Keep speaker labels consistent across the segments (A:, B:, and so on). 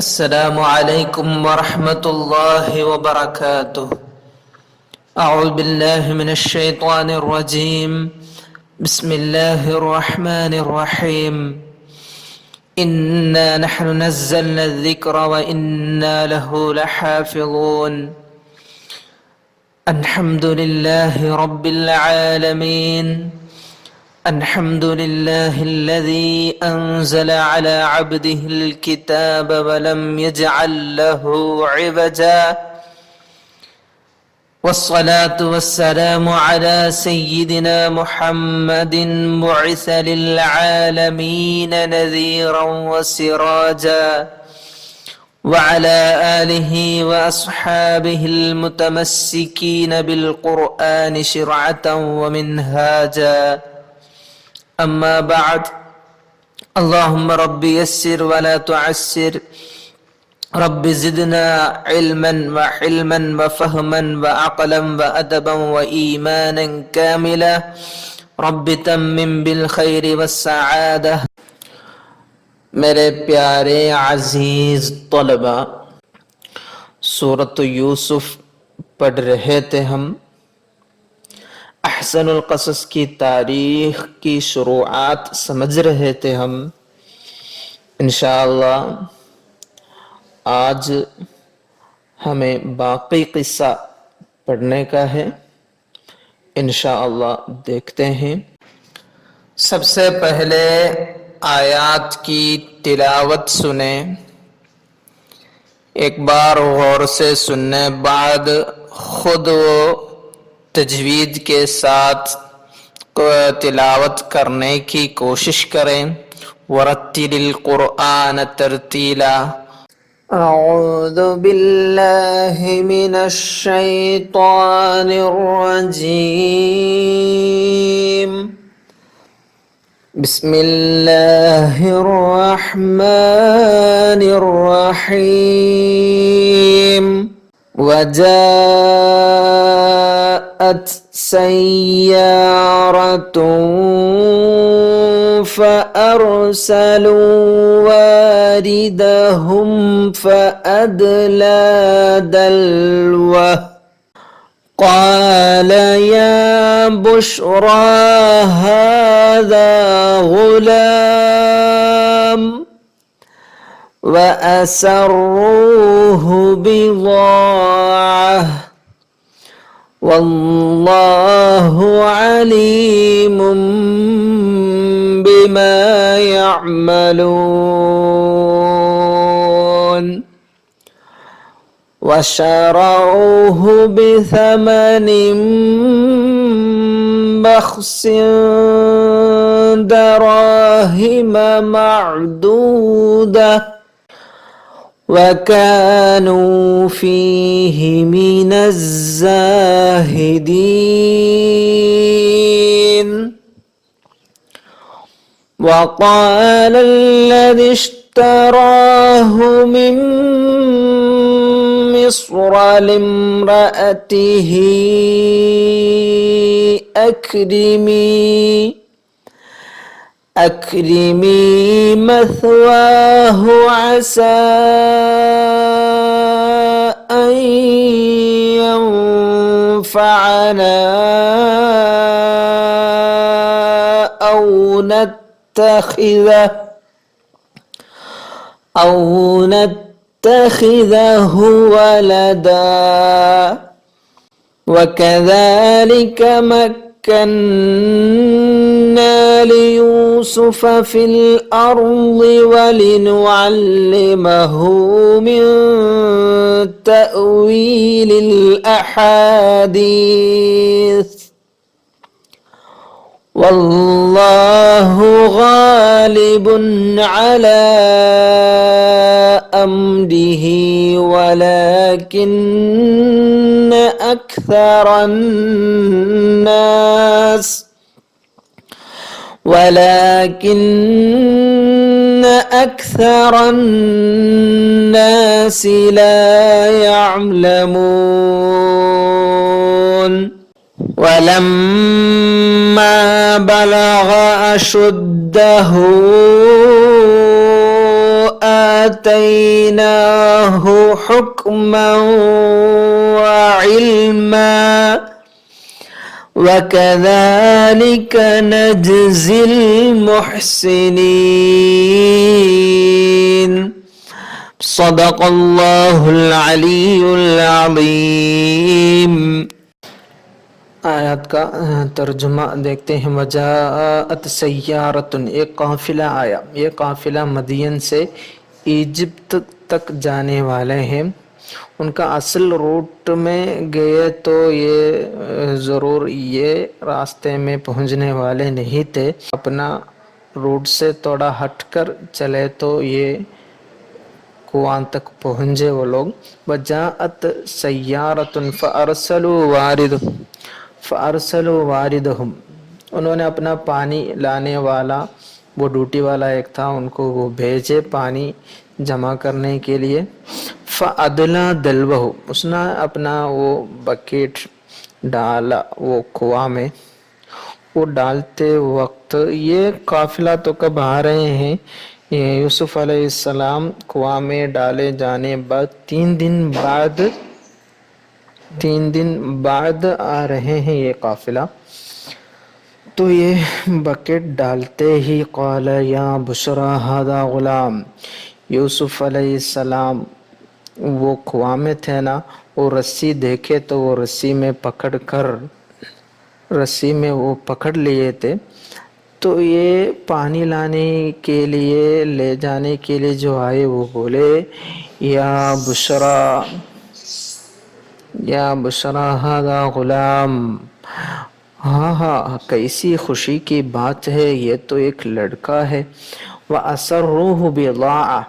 A: السلام عليكم ورحمة الله وبركاته. أعوذ بالله من الشيطان الرجيم. بسم الله الرحمن الرحيم. إنا نحن نزلنا الذكر وإنا له لحافظون. الحمد لله رب العالمين. الحمد لله الذي أنزل على عبده الكتاب ولم يجعل له عوجا، والصلاة والسلام على سيدنا محمد بعث للعالمين نذيرا وسراجا، وعلى آله وأصحابه المتمسكين بالقرآن شرعة ومنهاجا. أما بعد، اللهم رب يسر ولا تعسر، رب زدنا علما وحلما وفهما وعقلا وأدبا وإيمانا كاملا، رب تمم بالخير والسعادة. میرے پیارے عزیز طلبہ، سورۃ یوسف پڑھ رہے تھے ہم. احسن القصص کی تاریخ کی شروعات سمجھ رہے تھے ہم. انشاءاللہ آج ہمیں باقی قصہ پڑھنے کا ہے. انشاءاللہ دیکھتے ہیں. سب سے پہلے آیات کی تلاوت سنیں. ایک بار غور سے سننے بعد خود وہ تجوید کے ساتھ تلاوت کرنے کی کوشش کریں. وَرَتِّلِ الْقُرْآنَ تَرْتِيلًا. اعوذ باللہ من الشیطان الرجیم. بسم اللہ الرحمن الرحیم. وجاءت سيارة فأرسلوا واردهم فأدلى دلوه قال يا بشرى هذا غلام وأسروه بضاعة والله عليم بما يعملون. وشروه بثمن بخس دراهم معدودة وكانوا فيه من الزاهدين. وقال الذي اشتراه من مصر لامرأته أكرمي مثواه عسى أن ينفعنا أو نتخذه ولدا. وكذلك مكنا ليوسف في الأرض ولنعلمه من تأويل الأحاديث والله غالب على أمره ولكن أكثر الناس لا يعلمون. ولما بلغ أشده آتيناه حكما وعلما وكذلك نجزي المحسنين صدق الله العلي العظيم. آیات کا ترجمہ دیکھتے ہیں. وجاءت سیارتن، ایک قافلہ آیا. یہ قافلہ مدین سے ایجپت تک جانے والے ہیں. ان کا اصل روٹ میں گئے تو یہ ضرور یہ راستے میں پہنچنے والے نہیں تھے. اپنا روٹ سے تھوڑا ہٹ کر چلے تو یہ کنواں تک پہنچے وہ لوگ. وجاءت سیارۃ فارسلوا واردہم، انہوں نے اپنا پانی لانے والا، وہ ڈیوٹی والا ایک تھا، ان کو وہ بھیجے پانی جمع کرنے کے لیے. فادلا دلوہ، اس نے اپنا وہ بکیٹ ڈالا وہ کنواں میں. وہ ڈالتے وقت یہ قافلہ تو کب آ رہے ہیں، یوسف علیہ السلام کنواں میں ڈالے جانے بعد 3 دن بعد آ رہے ہیں یہ قافلہ. تو یہ بکیٹ ڈالتے ہی قال یا بشرا ھذا غلام، یوسف علیہ السلام وہ کنواں میں تھے نا، وہ رسی دیکھے تو وہ رسی میں وہ پکڑ لیے تھے. تو یہ پانی لانے کے لیے لے جانے کے لیے جو آئے وہ بولے یا بشرا ھذا غلام، ہاں کیسی خوشی کی بات ہے، یہ تو ایک لڑکا ہے. وَأَسَرُّوهُ بِضَاعَةً،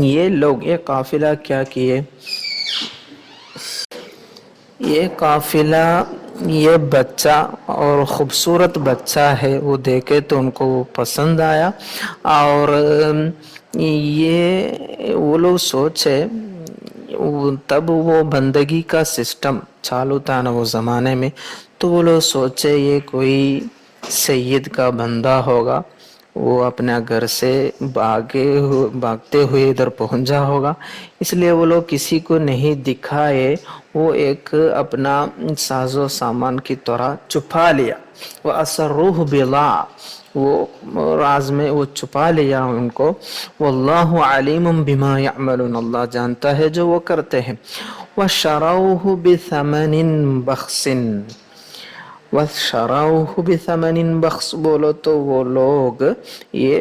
A: یہ لوگ یہ قافلہ کیا کیے، یہ قافلہ یہ بچہ اور خوبصورت بچہ ہے، وہ دیکھے تو ان کو وہ پسند آیا. اور یہ وہ لوگ سوچے، تب وہ بندگی کا سسٹم چالو تھا نا وہ زمانے میں، تو وہ لوگ سوچے یہ کوئی سید کا بندہ ہوگا، وہ اپنا گھر سے بھاگتے ہوئے ادھر پہنچا ہوگا، اس لیے وہ لوگ کسی کو نہیں دکھائے. وہ ایک اپنا ساز و سامان کی طرح چھپا لیا. وَأَسَرُّوهُ بِضَاعَةً، وہ راز میں وہ چھپا لیا ان کو. واللہ علیم بما یعملون، اللہ جانتا ہے جو وہ کرتے ہیں. وَشَرَوْهُ بِثَمَنٍ بَخْسٍ، بولو تو وہ لوگ یہ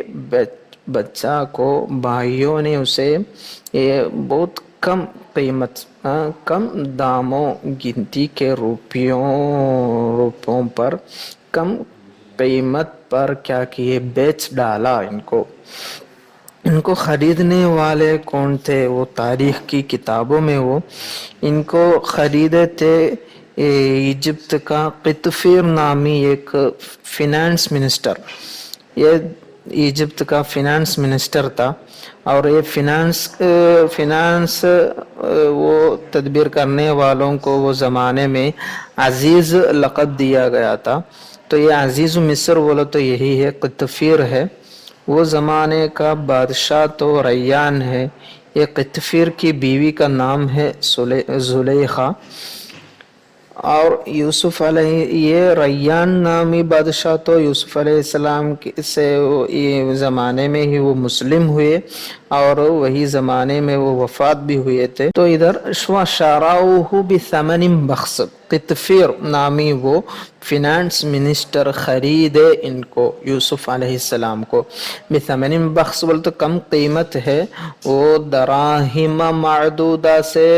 A: بچہ کو بھائیوں نے اسے یہ بہت کم قیمت، کم داموں، گنتی کے روپوں پر کم قیمت پر کیا کیے، بیچ ڈالا ان کو. ان کو خریدنے والے کون تھے، وہ تاریخ کی کتابوں میں وہ ان کو خریدے تھے. ایجپت کا قطفیر نامی ایک فینانس منسٹر، یہ ایجپت کا فینانس منسٹر تھا. اور یہ فینانس وہ تدبیر کرنے والوں کو وہ زمانے میں عزیز لقب دیا گیا تھا. تو یہ عزیز مصر بولو تو یہی ہے، قطفیر ہے. وہ زمانے کا بادشاہ تو ریان ہے. یہ قطفیر کی بیوی کا نام ہے زلیخا. اور یوسف علیہ، یہ ریان نامی بادشاہ تو یوسف علیہ السلام سے زمانے میں ہی وہ مسلم ہوئے اور وہی زمانے میں وہ وفات بھی ہوئے تھے. تو ادھر شَرَوْهُ بِثَمَنٍ بَخْسٍ، قطفیر نامی وہ فینانس منسٹر خریدے ان کو، یوسف علیہ السلام کو. بِثَمَنٍ بَخْسٍ بولے تو کم قیمت ہے. وہ دراہم معدودہ سے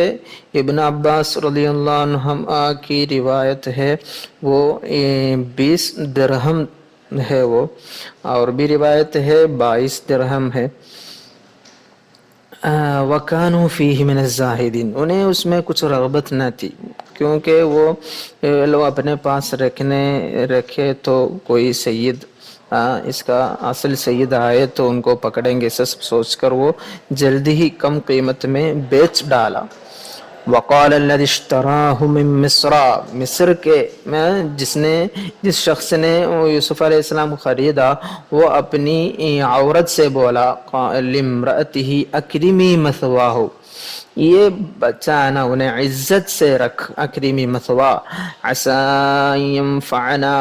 A: ابن عباس رضی اللہ عنہما کی روایت ہے، وہ 20 درہم ہے وہ، اور بھی روایت ہے 22 درہم ہے. وَكَانُوا فِيهِ مِنَ الزَّاهِدِينَ، انہیں اس میں کچھ رغبت نہ تھی، کیونکہ وہ لوگ اپنے پاس رکھے تو کوئی سید، اس کا اصل سید آئے تو ان کو پکڑیں گے، سوچ کر وہ جلدی ہی کم قیمت میں بیچ ڈالا. وقال الذي اشتراه من مصر، مصر کے میں جس شخص نے یوسف علیہ السلام کو خریدا، وہ اپنی عورت سے بولا لامرأته اکرمی مثواہ، یہ بچہ نا انہیں عزت سے رکھ، اکرمی مثوا، عسى ينفعنا،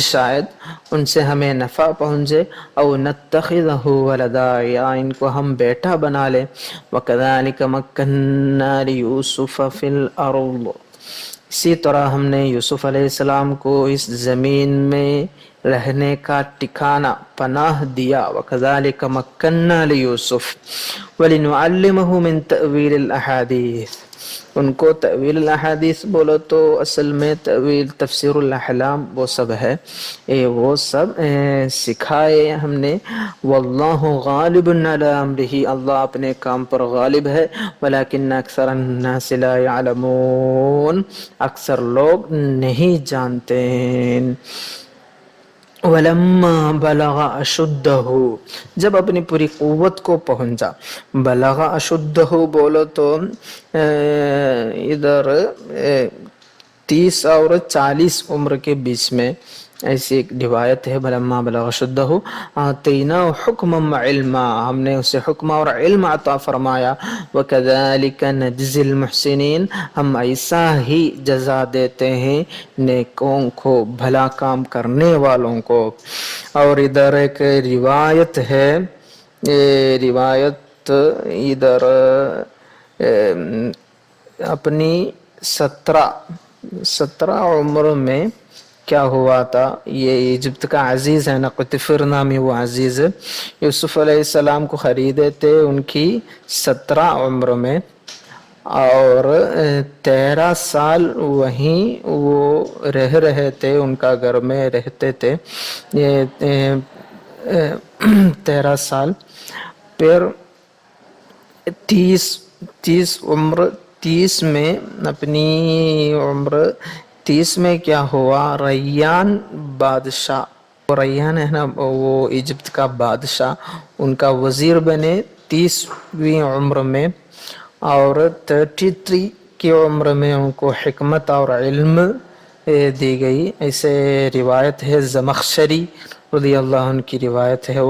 A: شاید ان سے ہمیں نفع پہنچے، او نتخذہ ولدا، یا ان کو ہم بیٹا بنا لیں۔ وَكَذَلِكَ مَكَّنَّا لِيُوسُفَ فِي الْأَرْضِ، اسی طرح ہم نے یوسف علیہ السلام کو اس زمین میں رہنے کا ٹھکانہ پناہ دیا۔ وَكَذَلِكَ مَكَّنَّا لِيُوسُفَ وَلِنُعَلِّمَهُ مِن تَأْوِيلِ الْأَحَادِيثِ، ان کو تأویل الاحادیث بولو تو اصل میں تأویل تفسیر الاحلام وہ سب ہے، وہ سب سکھائے ہم نے۔ واللہ غالب علی امرہ، اللہ اپنے کام پر غالب ہے، ولکن اکثر الناس لا یعلمون، اکثر لوگ نہیں جانتے ہیں۔ وَلَمَّا بَلَغَ أَشُدَّهُ، جب اپنی پوری قوت کو پہنچا، بلغ اشدہ بولو تو ادھر 30 اور 40 عمر کے بیچ میں، ایسی ایک روایت ہے، بلما بلغ اشدہ آتیناہ حکما وعلما، ہم نے اسے حکم اور علم عطا فرمایا۔ وکذالک نجزی المحسنین، ہم ایسا ہی جزا دیتے ہیں نیکوں کو، بھلا کام کرنے والوں کو۔ اور ادھر ایک روایت ہے، روایت ادھر اپنی 17 عمر میں کیا ہوا تھا، یہ ایجپت کا عزیز ہے نا، قطفر نامی وہ عزیز یوسف علیہ السلام کو خریدے تھے ان کی 17 عمر میں، اور 13 سال وہیں وہ رہے تھے، ان کا گھر میں رہتے تھے 13 سال۔ پھر 30 عمر، 30 میں اپنی عمر 30 میں کیا ہوا، ریان بادشاہ، ریان ہے نا وہ ایجپت کا بادشاہ، ان کا وزیر بنے 30ویں عمر میں، اور 33 کی عمر میں ان کو حکمت اور علم دی گئی، ایسے روایت ہے۔ زمخشری رضی اللہ عنہ کی روایت ہے،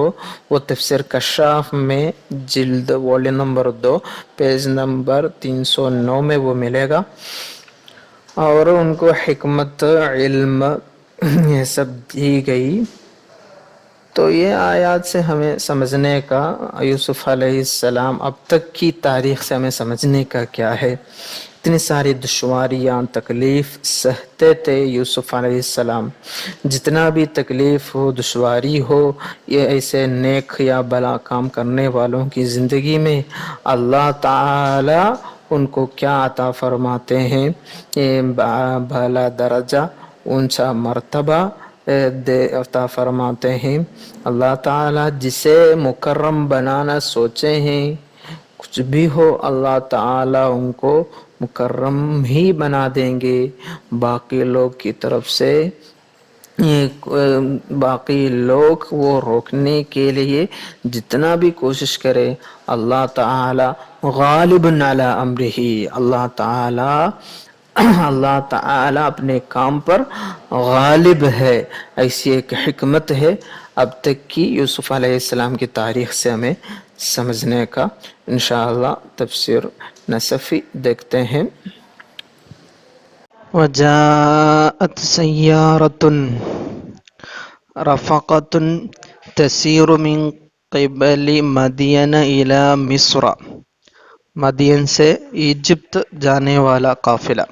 A: وہ تفسیر کشاف میں جلد والی نمبر 2 پیج نمبر 309 میں وہ ملے گا، اور ان کو حکمت، علم یہ سب دی گئی۔ تو یہ آیات سے ہمیں سمجھنے کا، یوسف علیہ السلام اب تک کی تاریخ سے ہمیں سمجھنے کا کیا ہے، اتنی ساری دشواریاں تکلیف سہتے تھے یوسف علیہ السلام، جتنا بھی تکلیف ہو، دشواری ہو، یہ ایسے نیک یا بلا کام کرنے والوں کی زندگی میں اللہ تعالی ان کو کیا عطا فرماتے ہیں، بھلا درجہ، اونچا مرتبہ عطا فرماتے ہیں۔ اللہ تعالی جسے مکرم بنانا سوچے ہیں، کچھ بھی ہو، اللہ تعالی ان کو مکرم ہی بنا دیں گے۔ باقی لوگ کی طرف سے، باقی لوگ وہ روکنے کے لیے جتنا بھی کوشش کرے، اللہ تعالی غالب علی امرہ، اللہ تعالی اپنے کام پر غالب ہے، ایسی ایک حکمت ہے اب تک کی یوسف علیہ السلام کی تاریخ سے ہمیں سمجھنے کا۔ انشاءاللہ تفسیر نصفی دیکھتے ہیں۔ وجاءت سیارة رفقة تسير من قبل مدین الى مصر، مدین سے ایجپت جانے والا قافلہ۔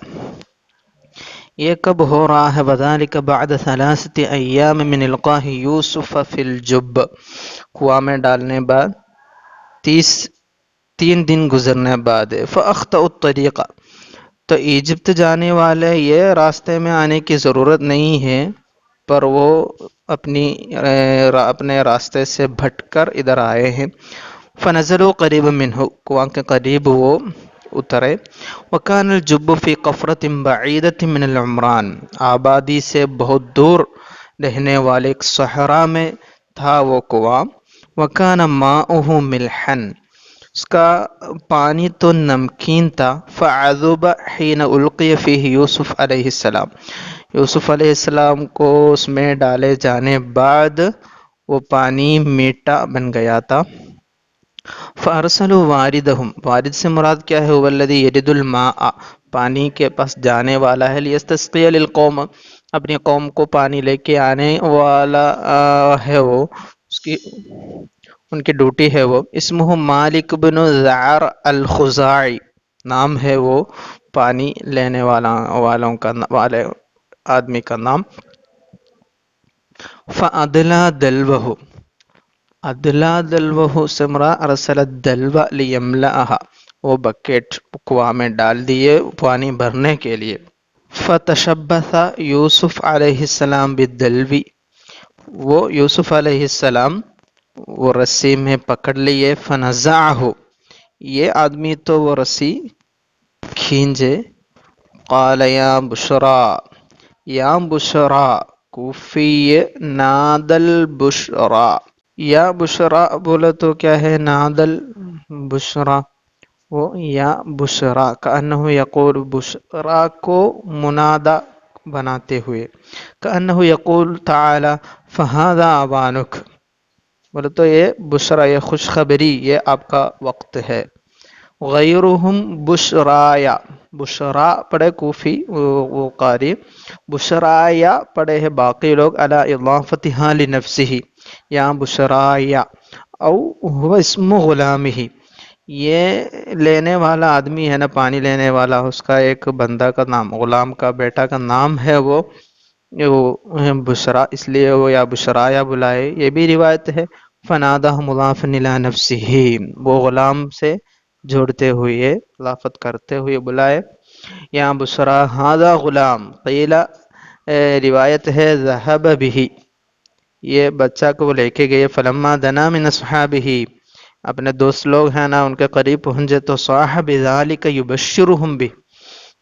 A: یہ کب ہو رہا ہے؟ وذالک بعد 3 ایام من القاہ یوسف فی الجب، کنواں میں ڈالنے بعد 3 دن گزرنے بعد۔ فاخطأوا الطریق، تو ایجپت جانے والے یہ راستے میں آنے کی ضرورت نہیں ہے، پر وہ اپنے راستے سے بھٹ کر ادھر آئے ہیں۔ فنزلوا قریبا منہ، کنواں کے قریب وہ اترے۔ وکان الجب فی قفرۃ بعیدۃ من العمران، آبادی سے بہت دور رہنے والے ایک صحرا میں تھا وہ کنواں۔ وکان ماؤہ ملحا، اس کا پانی تو نمکین تھا. فعذب حين القي فيه یوسف علیہ السلام، یوسف علیہ السلام کو اس میں ڈالے جانے بعد وہ پانی میٹھا بن گیا تھا. فارسلوا واردہم، وارد سے مراد کیا ہے؟ هو الذی یرد الماء، پانی کے پاس جانے والا ہے. لیستسقی للقوم، اپنی قوم کو پانی لے کے آنے والا ہے وہ، اس کی ان کی ڈیوٹی ہے وہ. اسمہ مالک بن زعر الخزاعی، نام ہے وہ پانی لینے والوں کا والے آدمی کا نام. فَأَدْلَى دَلْوَهُ، ادلا دلوہ سے مراد ارسل الدلو لیملأها، وہ بکیٹ کنواں میں ڈال دیے پانی بھرنے کے لیے. فتشبث یوسف علیہ السلام بالدلو، وہ یوسف علیہ السلام وہ رسی میں پکڑ لیے. فنزعہ، یہ آدمی تو وہ رسی کھینچے. قال یا بشرا، یا بشرا کوفی نادل بشرا، یا بشرا بولے تو کیا ہے؟ نادل بشرا، وہ یا بشرا کأنہ یقول، بشرا کو منادا بناتے ہوئے. کأنہ یقول تعالی فہذا اوانک، بولے تو یہ بشرا، یہ خوشخبری، یہ آپ کا وقت ہے. غیرہم بشرایا، بشرا پڑھے کوفی وہ قاری، بشرایا پڑھے ہے باقی لوگ. علی اضافتہا لنفسہ، یا بشرایا، او ہوا اسم غلامہ، یہ لینے والا آدمی ہے نا، پانی لینے والا، اس کا ایک بندہ کا نام، غلام کا بیٹا کا نام ہے وہ بشرا، اس لیے وہ یا بشرایا بلائے. یہ بھی روایت ہے. فنادہ مضاف الی نفسہ، وہ غلام سے جوڑتے ہوئے اضافت کرتے ہوئے بلائے. یا بشرا ھذا غلام، قیل روایت ہے ذہب بہ، یہ بچہ کو وہ لے کے گئے. فلما دنا من اصحابہ، اپنے دوست لوگ ہیں نا ان کے قریب پہنچے تو صاح بذلک یبشرہم بہ،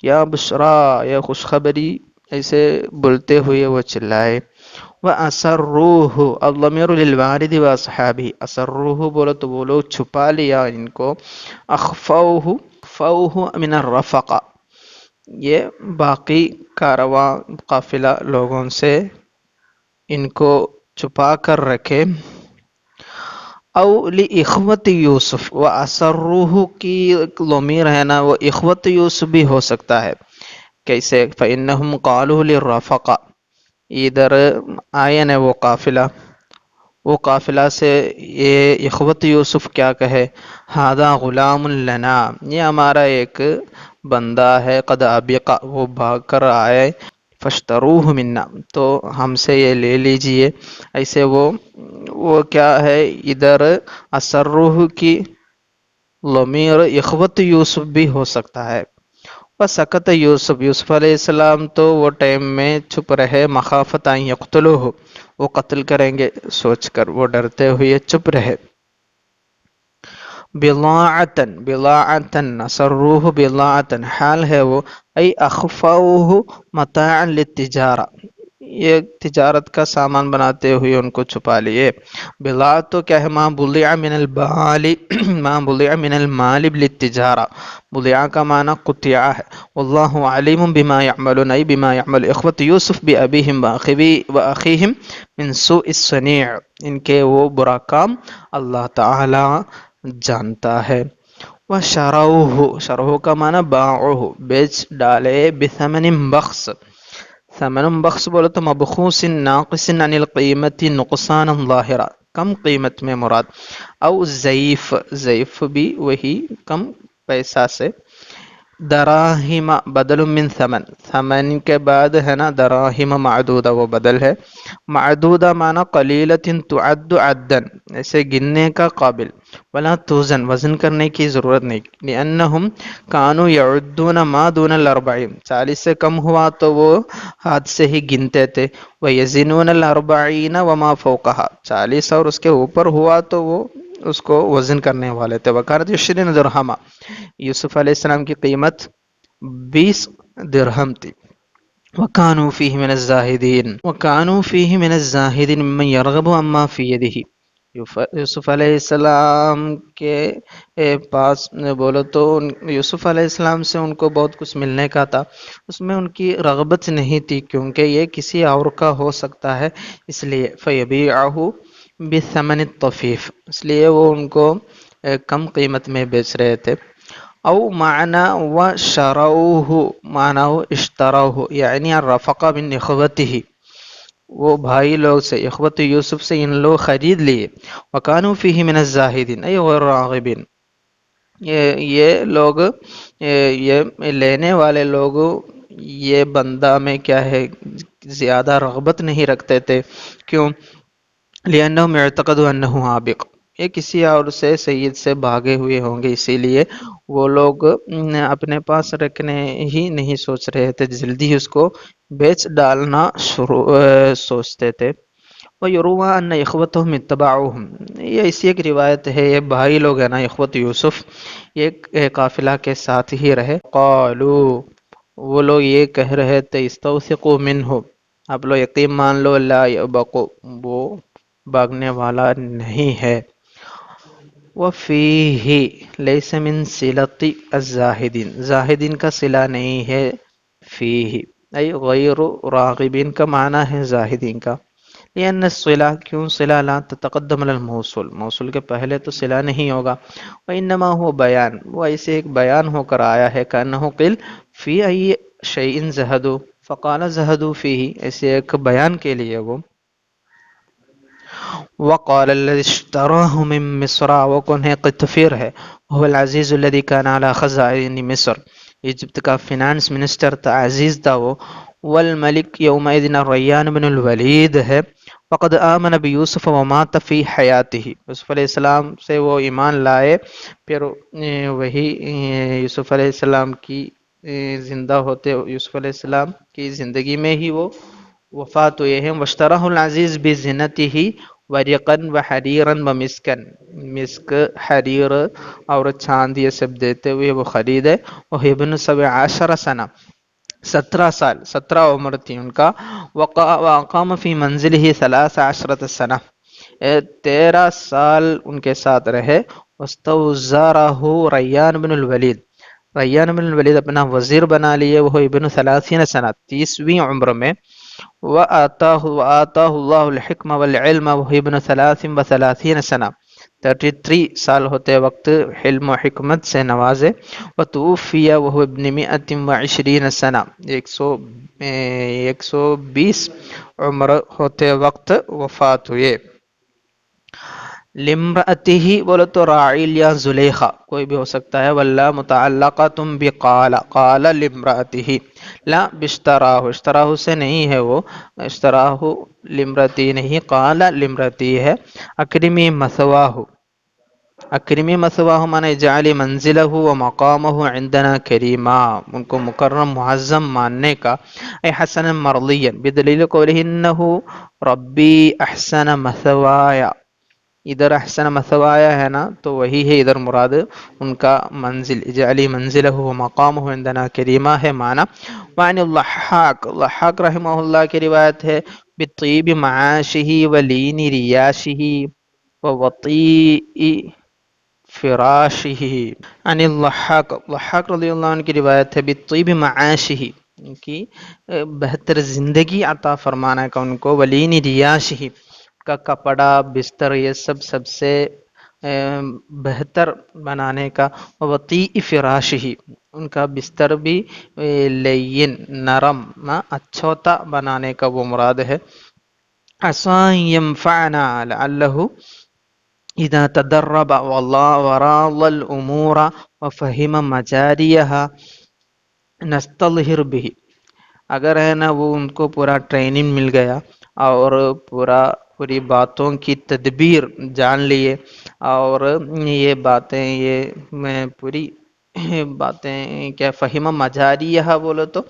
A: یا بشرا، یہ خوشخبری، ایسے بولتے ہوئے وہ چلائے. وَأَسَرُّوهُ الضمیر للوارد واصحابہ، اسروہ بولو تو وہ لوگ چھپا لیا ان کو. اخفوہ من الرفقہ، یہ باقی کارواں قافلہ لوگوں سے ان کو چھپا کر رکھے. او لإخوت یوسف، و اسروہ کی ضمیر ہے نا، وہ اخوت یوسف بھی ہو سکتا ہے. کیسے؟ فإنہم قالوا للرفقہ، ادھر آئین ہے وہ قافلہ سے یہ اخوت یوسف کیا کہے؟ ھذا غلام لنا، یہ ہمارا ایک بندہ ہے. قد ابق، وہ بھاگ کر آئے. فاشتروہ منا، تو ہم سے یہ لے لیجئے. ایسے وہ کیا ہے ادھر اسروہ کی ضمیر اخوت یوسف بھی ہو سکتا ہے. وسکت یوسف، یوسف علیہ السلام تو وہ ٹائم میں چھپ رہے. مخافت ان یقتلوہ، وہ قتل کریں گے سوچ کر وہ ڈرتے ہوئے چھپ رہے. بضاعتن اسروہ بضاعتن، حال ہے وہ، ای اخفوہ متاعا للتجارہ، یہ تجارت کا سامان بناتے ہوئے ان کو چھپا لیے. بضاعت تو کیا ہے؟ ما بضع من البال، ما بضع من المال للتجارہ، بضع کا معنی قطعہ ہے. واللہ علیم بما یعملون، ای بما یعمل اخوت یوسف بابیہم واخیہم من سوء الصنیع، ان کے وہ برا کام اللہ تعالی جانتا ہے. وشروہ، شروہ کا معنی باعوہ، بیچ ڈالے. بثمن بخس، ثمن بخس بولے تو مبخوس ناقص عن القیمت نقصانا ظاہرا، کم قیمت میں مراد. او ضعیف، ضعیف بھی وہی کم پیسہ سے. دراہم بدل من ثمن، ثمن کے بعد ہے نا دراہم معدودہ، وہ بدل ہے. معدودہ معنی قلیلۃ تعد عدا، ایسے گننے کا قابل. ولا توزن، وزن کرنے کی ضرورت نہیں. لأنہم کانوا یعدون ما دون الاربعین، 40 سے کم ہوا تو وہ ہاتھ سے ہی گنتے تھے. ویزنون الاربعین وما فوقہا، 40 اور اس کے اوپر ہوا تو وہ اس کو وزن کرنے والے تھے. وکانت 20 درہما، یوسف علیہ السلام کی قیمت 20 درہم تھی. وَكَانُوا فِيهِ مِنَ الزَّاهِدِينَ، وَكَانُوا فِيهِ مِنَ الزَّاهِدِينَ مِمَّنْ يَرْغَبُ عَمَّا فِي يَدِهِ، یوسف علیہ السلام کے پاس بولو تو یوسف علیہ السلام سے ان کو بہت کچھ ملنے کا تھا، اس میں ان کی رغبت نہیں تھی کیونکہ یہ کسی اور کا ہو سکتا ہے، اس لیے فَيَبِيعَهُ بِثَمَنِ الطَّفِيفِ، اس لیے وہ ان کو کم قیمت میں بیچ رہے تھے۔ او معنی و شروہ، معنی اشتروہ یعنی الرفق من اخوتہ، وہ بھائی لوگ سے، اخوت یوسف سے ان لوگ خرید لیے۔ وَكَانُوا فِيهِ مِنَ الزَّاهِدِينَ أي غیر راغبین، یہ لوگ یہ لینے والے لوگ یہ بندہ میں کیا ہے زیادہ رغبت نہیں رکھتے تھے، کیوں؟ لِأَنَّهُمْ اعْتَقَدُوا أَنَّهُ عَابِقٌ، یہ کسی اور سے سید سے بھاگے ہوئے ہوں گے، اسی لیے وہ لوگ اپنے پاس رکھنے ہی نہیں سوچ رہے تھے، جلدی اس کو بیچ ڈالنا سوچتے تھے۔ وَيُرْوَىٰ أَنَّ إِخْوَتَهُمْ اتَّبَعُوهُمْ، یہ اسی ایک روایت ہے، یہ بھائی لوگ ہیں نا اخوت یوسف، یہ قافلہ کے ساتھ ہی رہے۔ قالوا، وہ لوگ یہ کہہ رہے تھے، استوثقوا منہ، آپ لوگ یقین مان لو، لا یبق، وہ بھاگنے والا نہیں ہے۔ وَفِيهِ لَيْسَ مِن صِلَةِ الزَّاهِدِينَ، زاہدین کا صلہ نہیں ہے، فیہ ای غیر راغبین کا معنی ہے زاہدین کا۔ لأن الصلہ، کیوں صلہ لا تتقدم علی الموصول، موصول کے پہلے تو صلہ نہیں ہوگا۔ وإنما هو بیان، وہ ایسے ایک بیان ہو کر آیا ہے، کأنہ قیل فی ای شیء زہدوا، فقال زہدوا فیہ، ایسے ایک بیان کے لیے وہ۔ وقال الذي اشتراه من مصر، وہ کون ہے؟ قطفیر ہے، هو العزیز الذي كان على خزائن مصر، ایجپت کا فینانس منسٹر تھا، عزیز تھا وہ۔ والملک یومئذ الریان بن الولید ہے۔ وقد آمن بیوسف ومات فی حیاتہ، یوسف علیہ السلام سے وہ ایمان لائے، پھر وہی یوسف علیہ السلام کی زندہ ہوتے، یوسف علیہ السلام کی زندگی میں ہی وہ وفات ہوئے ہیں۔ واشتراه العزیز بزنته ورقا وحریرا ومسکا، مسک، حریر اور چاند یہ سب دیتے ہوئے وہ خریدے۔ وہ ابن 17 سنہ، 17 سال، 17 عمر تھی ان کا۔ وقام فی منزلہ 13 سنہ، 13 سال ان کے ساتھ رہے۔ واستوزارہ ریان بن الولید، ریان بن الولید اپنا وزیر بنا لیے، وہ ابن 30 سنہ، 30ویں عمر میں۔ وآتاہ اللہ الحکم والعلم، وہ ابن 33 سنہ، 33 سال ہوتے وقت علم و حکمت سے نوازے۔ وتوفی وهو ابن 120 سنہ، 120 عمر ہوتے وقت وفات ہوئے۔ لمرأتہ، بولو تو راعیل یا زلیخا کوئی بھی ہو سکتا ہے، واللہ متعلقۃ بقال، قال لمرأتہ، لا بشتراہ، اشتراہ سے نہیں ہے وہ، اشتراہ لمرأتہ نہیں، قال لمرأتہ ہے۔ اکرمی مثواہ، اکرمی مثواہ مانے اجعلی منزلہ و مقامہ عندنا کریما، ان کو مکرم معظم ماننے کا، اے حسنا مرضیا، بدلیل قولہ انہ ربی احسن مثوایا، ادھر احسن مثوایا ہے نا تو وہی ہے ادھر مراد ان کا منزل، اجعلی منزلہ و مقامہ عندنا کریما ہے معنی۔ وعن اللحاق، اللحاق رحمہ اللہ کی روایت ہے، بطیب معاشہ ولین ریاشہ ووطیء فراشہ، عن اللحاق، اللحاق رضی اللہ عنہ کی روایت ہے، بطیب معاشہ، ان کی بہتر زندگی عطا فرمانا کا ان کو، ولین ریاشہ، کا کپڑا بستر یہ سب سے بہتر بنانے کا، وطیء فراشہ، ان کا بستر بھی لین نرم اچھوتا بنانے کا وہ مراد ہے۔ عسى ينفعنا لعله اذا تدرب والله وراض الامور وفهم مجاريها نستظهر به، اگر ہے نا وہ ان کو پورا ٹریننگ مل گیا اور پوری باتوں کی تدبیر جان لیے، اور یہ باتیں یہ میں پوری باتیں کیا فہم مجاریہ بولو تو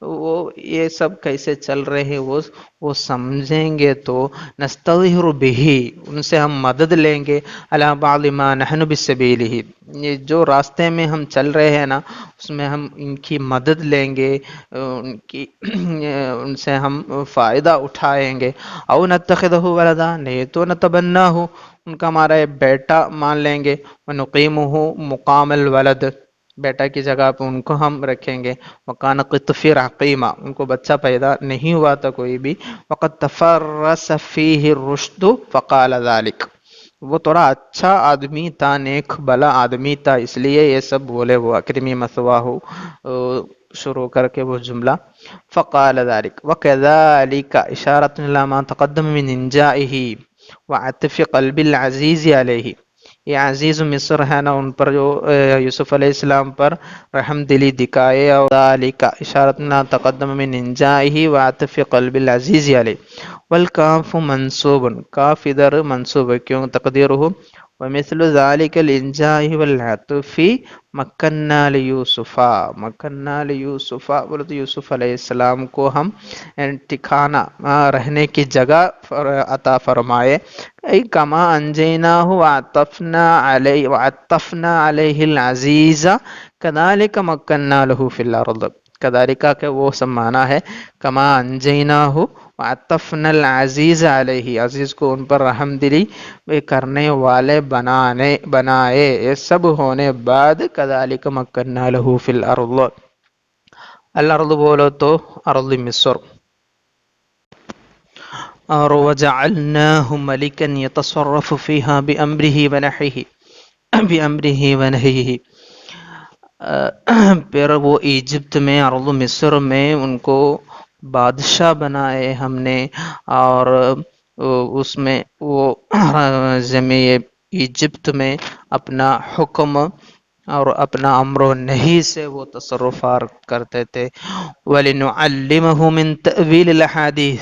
A: وہ یہ سب کیسے چل رہے ہیں وہ سمجھیں گے تو نستظہر بہ، ان سے ہم مدد لیں گے، علی بعض ما نحن بسبیلہ، یہ جو راستے میں ہم چل رہے ہیں نا اس میں ہم ان کی مدد لیں گے، ان سے ہم فائدہ اٹھائیں گے۔ او نتخذہ ولدا، نہیں تو نتبناہ، ان کا ہمارا بیٹا مان لیں گے، وَنُقِيمُهُ مقام الولد، بیٹا کی جگہ پہ ان کو ہم رکھیں گے، وَكَانَ قِطْفِرْ عَقِيمًا، ان کو بچہ پیدا نہیں ہوا تھا کوئی بھی، وَقَدْ تَفَرَّسَ فِيهِ الرُّشْدُ فَقَالَ ذَلِكَ، وہ تھوڑا اچھا آدمی تھا، نیک بلا آدمی تھا، اس لیے یہ سب بولے، وہ اکرمی مثواہ شروع کر کے وہ جملہ، فقال ذلك وكذلك اشارۃ الى ما تقدم من انجائه وعطف قلب العزیز علیہ، یہ عزیز مصر ہے نا، ان پر جو یوسف علیہ السلام پر رحم دلی دکھائے، اور ذالک اشارۃ الى تقدم من انجائه وعطف قلب العزیز علیہ، والکاف منصوب، کاف ادھر منصوب ہے، کیوں؟ تقدیرہ ومثل ذلك الانجاء والعطف مکننا لیوسفا، مکننا لیوسفا بولے تو یوسف علیہ السلام کو ہم ٹھکانہ رہنے کی جگہ عطا فرمائے، ای کما انجیناہ وعطفنا علیہ العزیز کذالک مکننا لہ فی الارض، کذالک کہ وہ سب معنی ہے، کما انجیناہ وعطفنا العزیز علیہ، عزیز کو ان پر رحم دلی کرنے والے بنائے، یہ سب ہونے بعد کذالک مکننا لہ فی الارض، الارض بولو تو ارض مصر، اور وجعلناہ ملکا یتصرف فیہا بامرہ ونہیہ، پھر وہ ایجپت میں، ارض مصر میں ان کو بادشاہ بنائے ہم نے، اور اس میں وہ ایجپت میں اپنا حکم اور اپنا امر و نہی سے وہ تصرفات کرتے تھے، وَلِنُعَلِّمَهُ مِن تَأْوِيلِ الْأَحَادِيثِ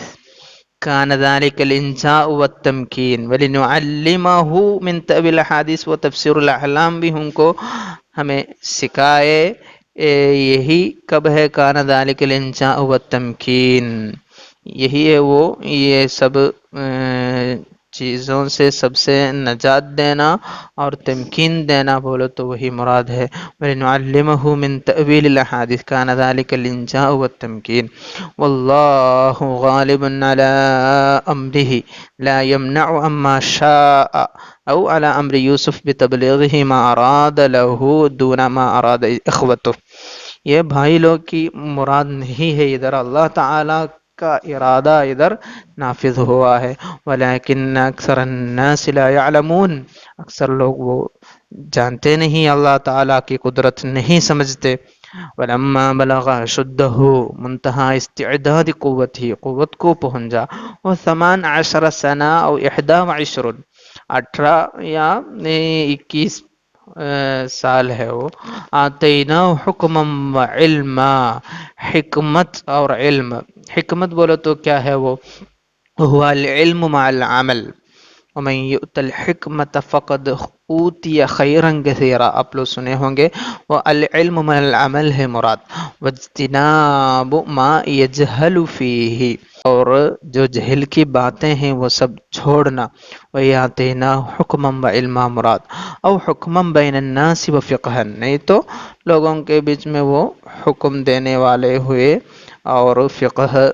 A: كَانَ ذَلِكَ الْإِنْشَاءُ وَالتَّمْكِينُ، وَلِنُعَلِّمَهُ مِن تَأْوِيلِ الْأَحَادِيثِ، وہ تفسیر الاحلام بھی ہم کو ہمیں سکھائے، یہی کب ہے؟ كَانَ ذَلِكَ الْإِنْشَاءُ وَالتَّمْكِينُ، یہی ہے وہ، یہ سب چیزوں سے سب سے نجات دینا اور تمکین دینا بولو تو وہی مراد ہے، وَلِنُعَلِّمَهُ مِن تَأْوِيلِ الْأَحَادِيثِ كَانَ ذَلِكَ الْإِنْشَاءُ وَالتَّمْكِينُ وَاللَّهُ غَالِبٌ عَلَىٰ أَمْرِهِ لَا يَمْنَعُ عَمَّا شَاءَ، أو على أمر يوسف بتبلیغه ما أراد له دون ما أراد إخوته، یہ بھائی لوگ کی مراد نہیں ہے، ادھر اللہ تعالی کا ارادہ ادھر نافذ ہوا ہے، ولیکن اکثر الناس لا يعلمون، اکثر لوگ وہ جانتے نہیں، اللہ تعالیٰ کی قدرت نہیں سمجھتے، ولما بلغ اشدہ، منتہا استعداد قوت ہی، قوت کو پہنچا، وہ 18 سنہ او 21، 18 یا 21 سال ہے وہ، آتینا حکما و علما، حکمت اور علم، حکمت بولو تو کیا ہے وہ؟ هو العلم مع العمل، ومن یؤت الحکمت فقد اوتی خیرا کثیرا، آپ لوگ سنے ہوں گے، وہ العلم مع العمل ہے مراد، واجتناب ما یجہل فیہ، اور جو جہل کی باتیں ہیں وہ سب چھوڑنا، وَيَعْطِينَا حُكْمًا وَعِلْمًا مراد، او حکما بین الناس وفقہا، نہیں تو لوگوں کے بیچ میں وہ حکم دینے والے ہوئے، اور فقہ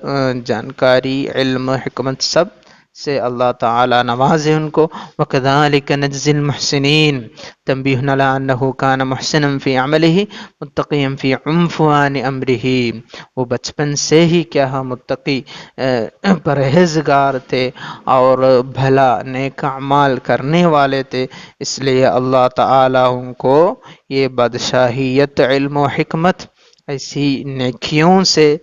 A: جانکاری، علم، حکمت سب سے اللہ تعالی نوازے ان کو، وَكَذَلِكَ نَجْزِي الْمُحْسِنِينَ تنبیہ علی انہ کان محسنا فی عملہ متقیا فی عنفوان امرہ، وہ بچپن سے ہی کیا متقی پرہیزگار تھے اور بھلا نیک اعمال کرنے والے تھے، اس لیے اللہ تعالی ان کو یہ بادشاہیت، علم و حکمت، ایسی نیکیوں سے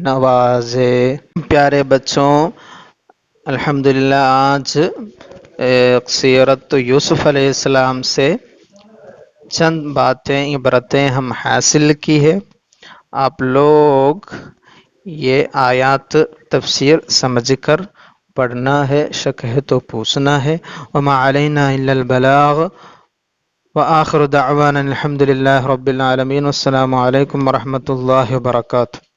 A: نوازے۔ پیارے بچوں، الحمدللہ آج سیرت یوسف علیہ السلام سے چند باتیں، عبرتیں ہم حاصل کی ہے، آپ لوگ یہ آیات تفسیر سمجھ کر پڑھنا ہے، شک ہے تو پوچھنا ہے، وما علینا الا البلاغ، وآخر دعوانا الحمدللہ رب العالمین، والسلام علیکم ورحمۃ اللہ وبرکاتہ۔